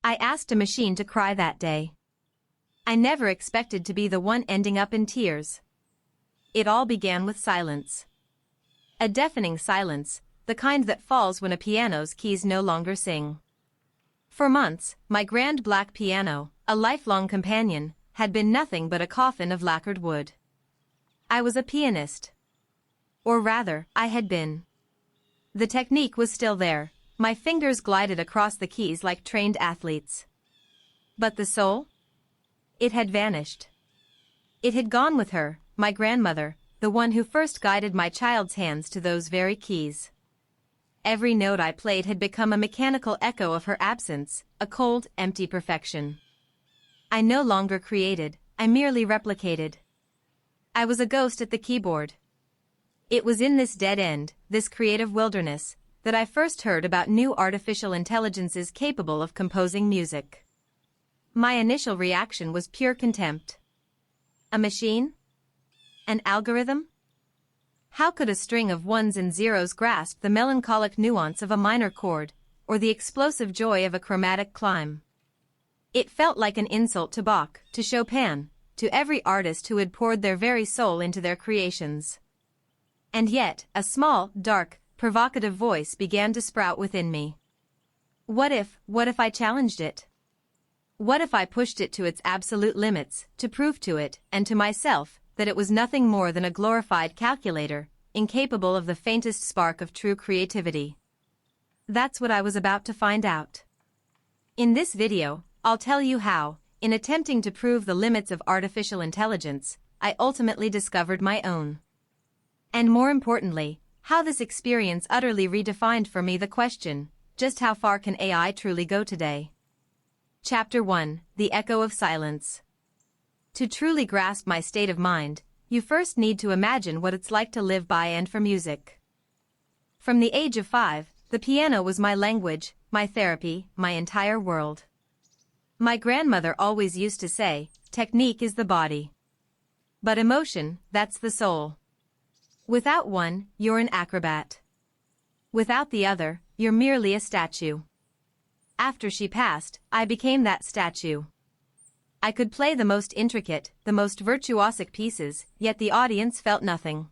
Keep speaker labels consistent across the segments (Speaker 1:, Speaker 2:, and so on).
Speaker 1: I asked a machine to cry that day. I never expected to be the one ending up in tears. It all began with silence. A deafening silence, the kind that falls when a piano's keys no longer sing. For months, my grand black piano, a lifelong companion, had been nothing but a coffin of lacquered wood. I was a pianist. Or rather, I had been. The technique was still there, my fingers glided across the keys like trained athletes. But the soul? It had vanished. It had gone with her, my grandmother, the one who first guided my child's hands to those very keys. Every note I played had become a mechanical echo of her absence, a cold, empty perfection. I no longer created, I merely replicated. I was a ghost at the keyboard. It was in this dead end, this creative wilderness, that I first heard about new artificial intelligences capable of composing music. My initial reaction was pure contempt. A machine? An algorithm? How could a string of ones and zeros grasp the melancholic nuance of a minor chord, or the explosive joy of a chromatic climb? It felt like an insult to Bach, to Chopin, to every artist who had poured their very soul into their creations. And yet, a small, dark, provocative voice began to sprout within me. What if I challenged it? What if I pushed it to its absolute limits, to prove to it, and to myself, that it was nothing more than a glorified calculator, incapable of the faintest spark of true creativity? That's what I was about to find out. In this video, I'll tell you how, in attempting to prove the limits of artificial intelligence, I ultimately discovered my own. And more importantly, how this experience utterly redefined for me the question, just how far can AI truly go today? Chapter 1, The Echo of Silence. To truly grasp my state of mind, you first need to imagine what it's like to live by and for music. From the age of 5, the piano was my language, my therapy, my entire world. My grandmother always used to say, technique is the body. But emotion, that's the soul. Without one, you're an acrobat. Without the other, you're merely a statue. After she passed, I became that statue. I could play the most intricate, the most virtuosic pieces, yet the audience felt nothing.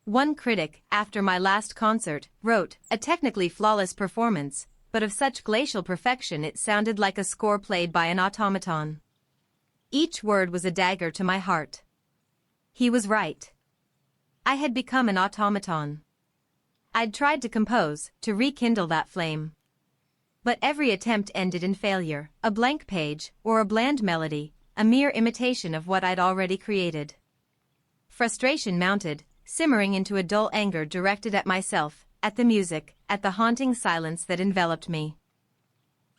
Speaker 1: One critic, after my last concert, wrote, a technically flawless performance, but of such glacial perfection it sounded like a score played by an automaton. Each word was a dagger to my heart. He was right. I had become an automaton. I'd tried to compose, to rekindle that flame. But every attempt ended in failure, a blank page, or a bland melody, a mere imitation of what I'd already created. Frustration mounted, simmering into a dull anger directed at myself, at the music, at the haunting silence that enveloped me.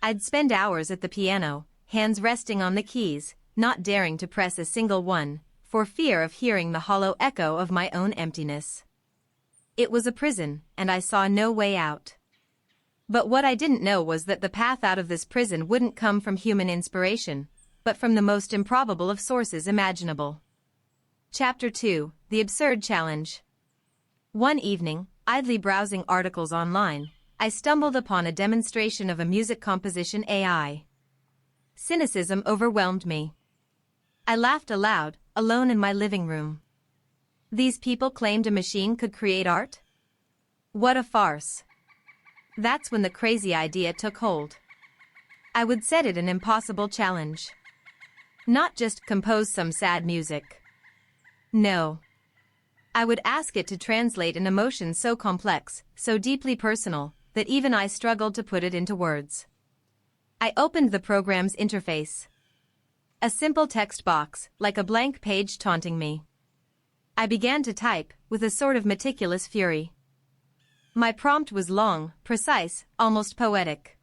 Speaker 1: I'd spend hours at the piano, hands resting on the keys, not daring to press a single one, for fear of hearing the hollow echo of my own emptiness. It was a prison, and I saw no way out. But what I didn't know was that the path out of this prison wouldn't come from human inspiration, but from the most improbable of sources imaginable. Chapter 2, The Absurd Challenge. One evening, idly browsing articles online, I stumbled upon a demonstration of a music composition AI. Cynicism overwhelmed me. I laughed aloud, alone in my living room. These people claimed a machine could create art? What a farce. That's when the crazy idea took hold. I would set it an impossible challenge. Not just compose some sad music. No. I would ask it to translate an emotion so complex, so deeply personal, that even I struggled to put it into words. I opened the program's interface. A simple text box, like a blank page taunting me. I began to type, with a sort of meticulous fury. My prompt was long, precise, almost poetic.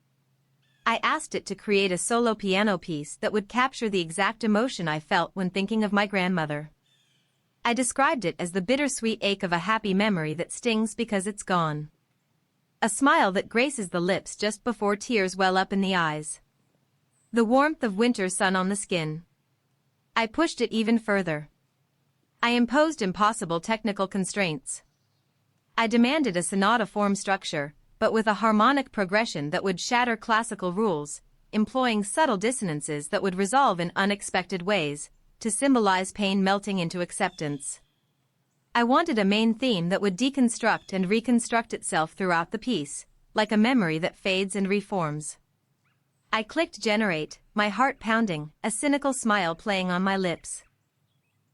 Speaker 1: I asked it to create a solo piano piece that would capture the exact emotion I felt when thinking of my grandmother. I described it as the bittersweet ache of a happy memory that stings because it's gone. A smile that graces the lips just before tears well up in the eyes. The warmth of winter sun on the skin. I pushed it even further. I imposed impossible technical constraints. I demanded a sonata form structure, but with a harmonic progression that would shatter classical rules, employing subtle dissonances that would resolve in unexpected ways, to symbolize pain melting into acceptance. I wanted a main theme that would deconstruct and reconstruct itself throughout the piece, like a memory that fades and reforms. I clicked generate, my heart pounding, a cynical smile playing on my lips.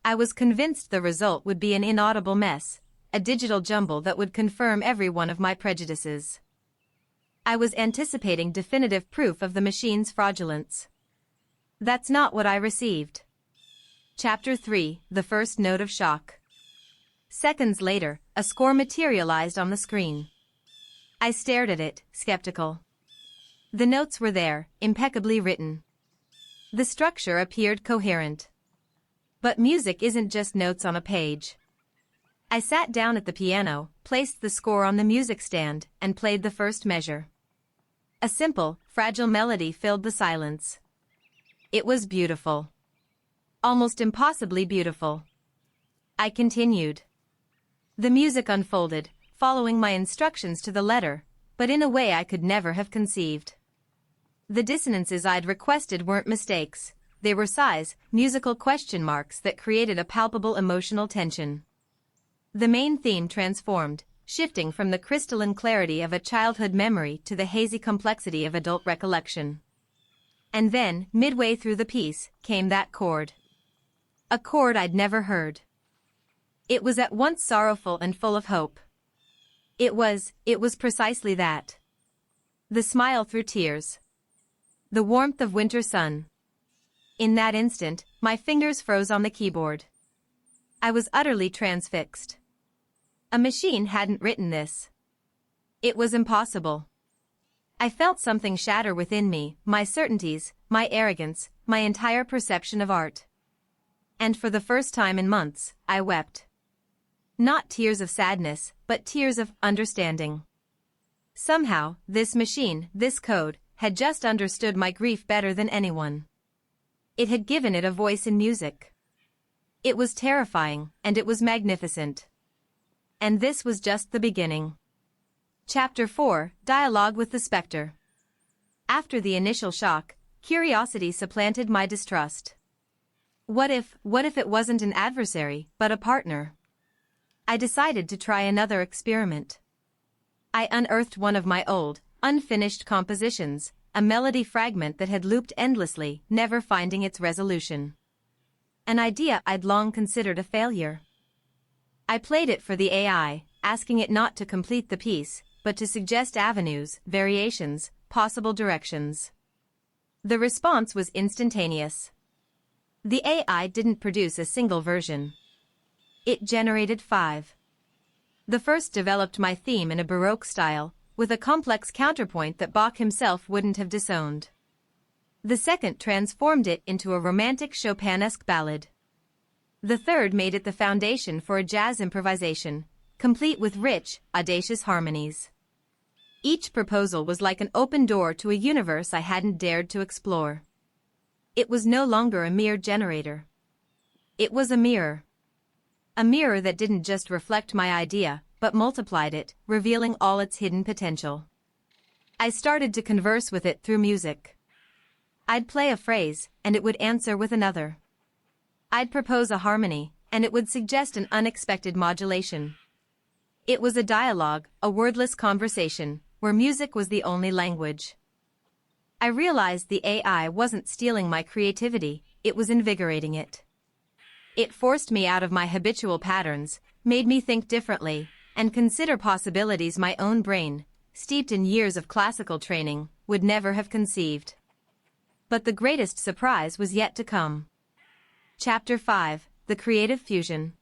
Speaker 1: I was convinced the result would be an inaudible mess, a digital jumble that would confirm every one of my prejudices. I was anticipating definitive proof of the machine's fraudulence. That's not what I received. Chapter 3, The First Note of Shock. Seconds later, a score materialized on the screen. I stared at it, skeptical. The notes were there, impeccably written. The structure appeared coherent. But music isn't just notes on a page. I sat down at the piano, placed the score on the music stand, and played the first measure. A simple, fragile melody filled the silence. It was beautiful. Almost impossibly beautiful. I continued. The music unfolded, following my instructions to the letter, but in a way I could never have conceived. The dissonances I'd requested weren't mistakes, they were sighs, musical question marks that created a palpable emotional tension. The main theme transformed, shifting from the crystalline clarity of a childhood memory to the hazy complexity of adult recollection. And then, midway through the piece, came that chord. A chord I'd never heard. It was at once sorrowful and full of hope. It was precisely that. The smile through tears. The warmth of winter sun. In that instant, my fingers froze on the keyboard. I was utterly transfixed. A machine hadn't written this. It was impossible. I felt something shatter within me, my certainties, my arrogance, my entire perception of art. And for the first time in months, I wept. Not tears of sadness, but tears of understanding. Somehow, this machine, this code, had just understood my grief better than anyone. It had given it a voice in music. It was terrifying, and it was magnificent. And this was just the beginning. Chapter 4, Dialogue with the Spectre. After the initial shock, curiosity supplanted my distrust. What if it wasn't an adversary, but a partner? I decided to try another experiment. I unearthed one of my old, unfinished compositions, a melody fragment that had looped endlessly, never finding its resolution. An idea I'd long considered a failure. I played it for the AI, asking it not to complete the piece, but to suggest avenues, variations, possible directions. The response was instantaneous. The AI didn't produce a single version. It generated 5. The first developed my theme in a Baroque style, with a complex counterpoint that Bach himself wouldn't have disowned. The second transformed it into a romantic Chopinesque ballad. The third made it the foundation for a jazz improvisation, complete with rich, audacious harmonies. Each proposal was like an open door to a universe I hadn't dared to explore. It was no longer a mere generator. It was a mirror. A mirror that didn't just reflect my idea, but multiplied it, revealing all its hidden potential. I started to converse with it through music. I'd play a phrase, and it would answer with another. I'd propose a harmony, and it would suggest an unexpected modulation. It was a dialogue, a wordless conversation, where music was the only language. I realized the AI wasn't stealing my creativity, it was invigorating it. It forced me out of my habitual patterns, made me think differently, and consider possibilities my own brain, steeped in years of classical training, would never have conceived. But the greatest surprise was yet to come. Chapter 5, The Creative Fusion.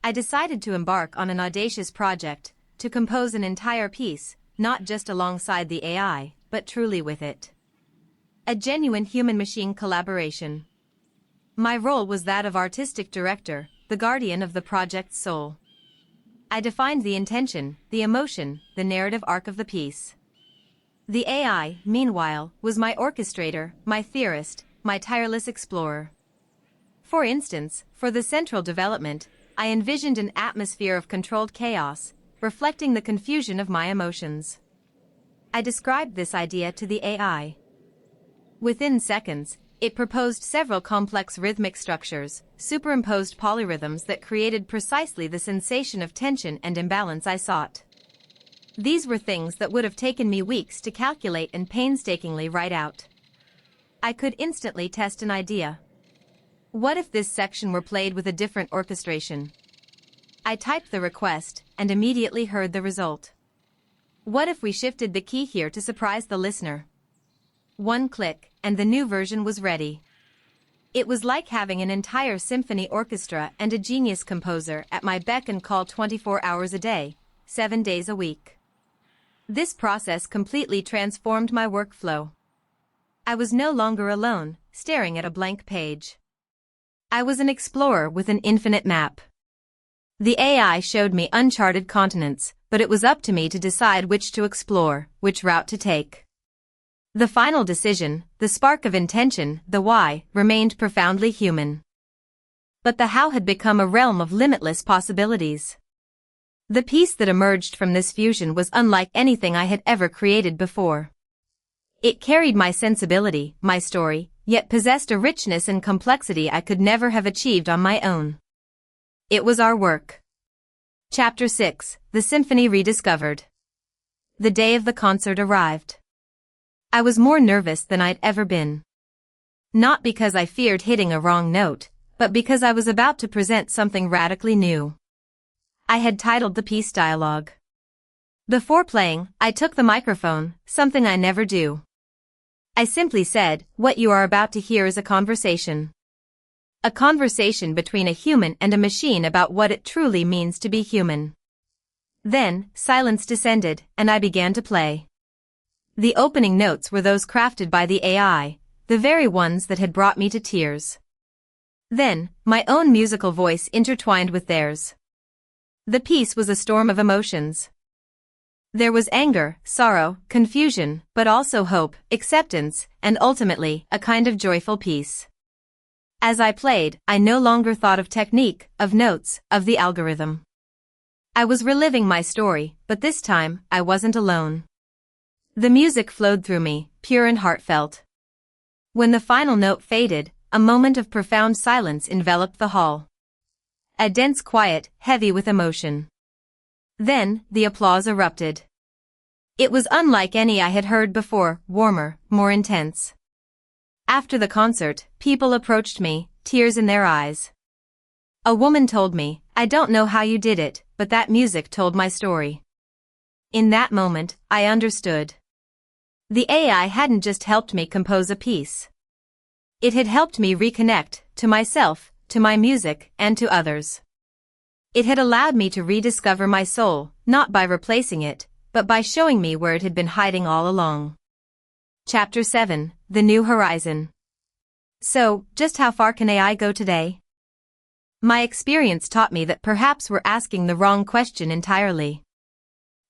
Speaker 1: I decided to embark on an audacious project, to compose an entire piece, not just alongside the AI, but truly with it. A genuine human-machine collaboration. My role was that of artistic director, the guardian of the project's soul. I defined the intention, the emotion, the narrative arc of the piece. The AI, meanwhile, was my orchestrator, my theorist, my tireless explorer. For instance, for the central development, I envisioned an atmosphere of controlled chaos, reflecting the confusion of my emotions. I described this idea to the AI. Within seconds, it proposed several complex rhythmic structures, superimposed polyrhythms that created precisely the sensation of tension and imbalance I sought. These were things that would have taken me weeks to calculate and painstakingly write out. I could instantly test an idea. What if this section were played with a different orchestration? I typed the request and immediately heard the result. What if we shifted the key here to surprise the listener? One click, and the new version was ready. It was like having an entire symphony orchestra and a genius composer at my beck and call 24 hours a day, 7 days a week. This process completely transformed my workflow. I was no longer alone, staring at a blank page. I was an explorer with an infinite map. The AI showed me uncharted continents, but it was up to me to decide which to explore, which route to take. The final decision, the spark of intention, the why, remained profoundly human. But the how had become a realm of limitless possibilities. The piece that emerged from this fusion was unlike anything I had ever created before. It carried my sensibility, my story, yet possessed a richness and complexity I could never have achieved on my own. It was our work. Chapter 6, The Symphony Rediscovered. The day of the concert arrived. I was more nervous than I'd ever been. Not because I feared hitting a wrong note, but because I was about to present something radically new. I had titled the piece Dialogue. Before playing, I took the microphone, something I never do. I simply said, "What you are about to hear is a conversation. A conversation between a human and a machine about what it truly means to be human." Then, silence descended, and I began to play. The opening notes were those crafted by the AI, the very ones that had brought me to tears. Then, my own musical voice intertwined with theirs. The piece was a storm of emotions. There was anger, sorrow, confusion, but also hope, acceptance, and ultimately, a kind of joyful peace. As I played, I no longer thought of technique, of notes, of the algorithm. I was reliving my story, but this time, I wasn't alone. The music flowed through me, pure and heartfelt. When the final note faded, a moment of profound silence enveloped the hall. A dense quiet, heavy with emotion. Then, the applause erupted. It was unlike any I had heard before, warmer, more intense. After the concert, people approached me, tears in their eyes. A woman told me, "I don't know how you did it, but that music told my story." In that moment, I understood. The AI hadn't just helped me compose a piece. It had helped me reconnect, to myself, to my music, and to others. It had allowed me to rediscover my soul, not by replacing it, but by showing me where it had been hiding all along. Chapter 7, The New Horizon. So, just how far can AI go today? My experience taught me that perhaps we're asking the wrong question entirely.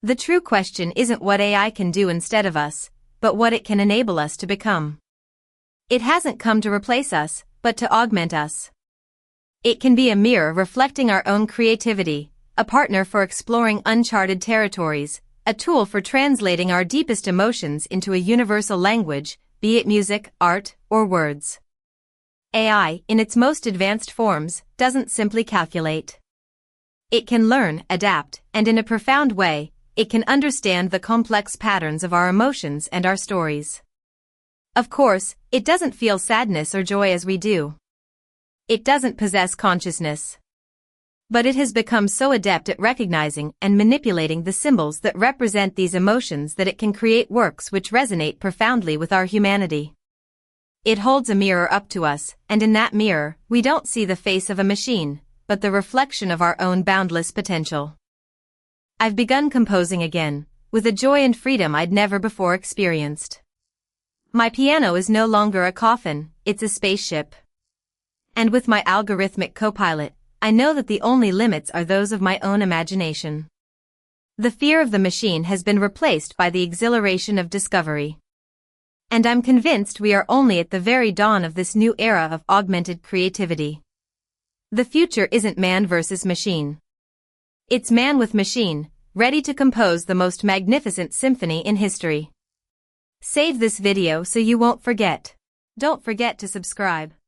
Speaker 1: The true question isn't what AI can do instead of us, but what it can enable us to become. It hasn't come to replace us, but to augment us. It can be a mirror reflecting our own creativity, a partner for exploring uncharted territories, a tool for translating our deepest emotions into a universal language, be it music, art, or words. AI, in its most advanced forms, doesn't simply calculate. It can learn, adapt, and in a profound way, it can understand the complex patterns of our emotions and our stories. Of course, it doesn't feel sadness or joy as we do. It doesn't possess consciousness. But it has become so adept at recognizing and manipulating the symbols that represent these emotions that it can create works which resonate profoundly with our humanity. It holds a mirror up to us, and in that mirror, we don't see the face of a machine, but the reflection of our own boundless potential. I've begun composing again, with a joy and freedom I'd never before experienced. My piano is no longer a coffin, it's a spaceship. And with my algorithmic co-pilot, I know that the only limits are those of my own imagination. The fear of the machine has been replaced by the exhilaration of discovery. And I'm convinced we are only at the very dawn of this new era of augmented creativity. The future isn't man versus machine. It's man with machine, ready to compose the most magnificent symphony in history. Save this video so you won't forget. Don't forget to subscribe.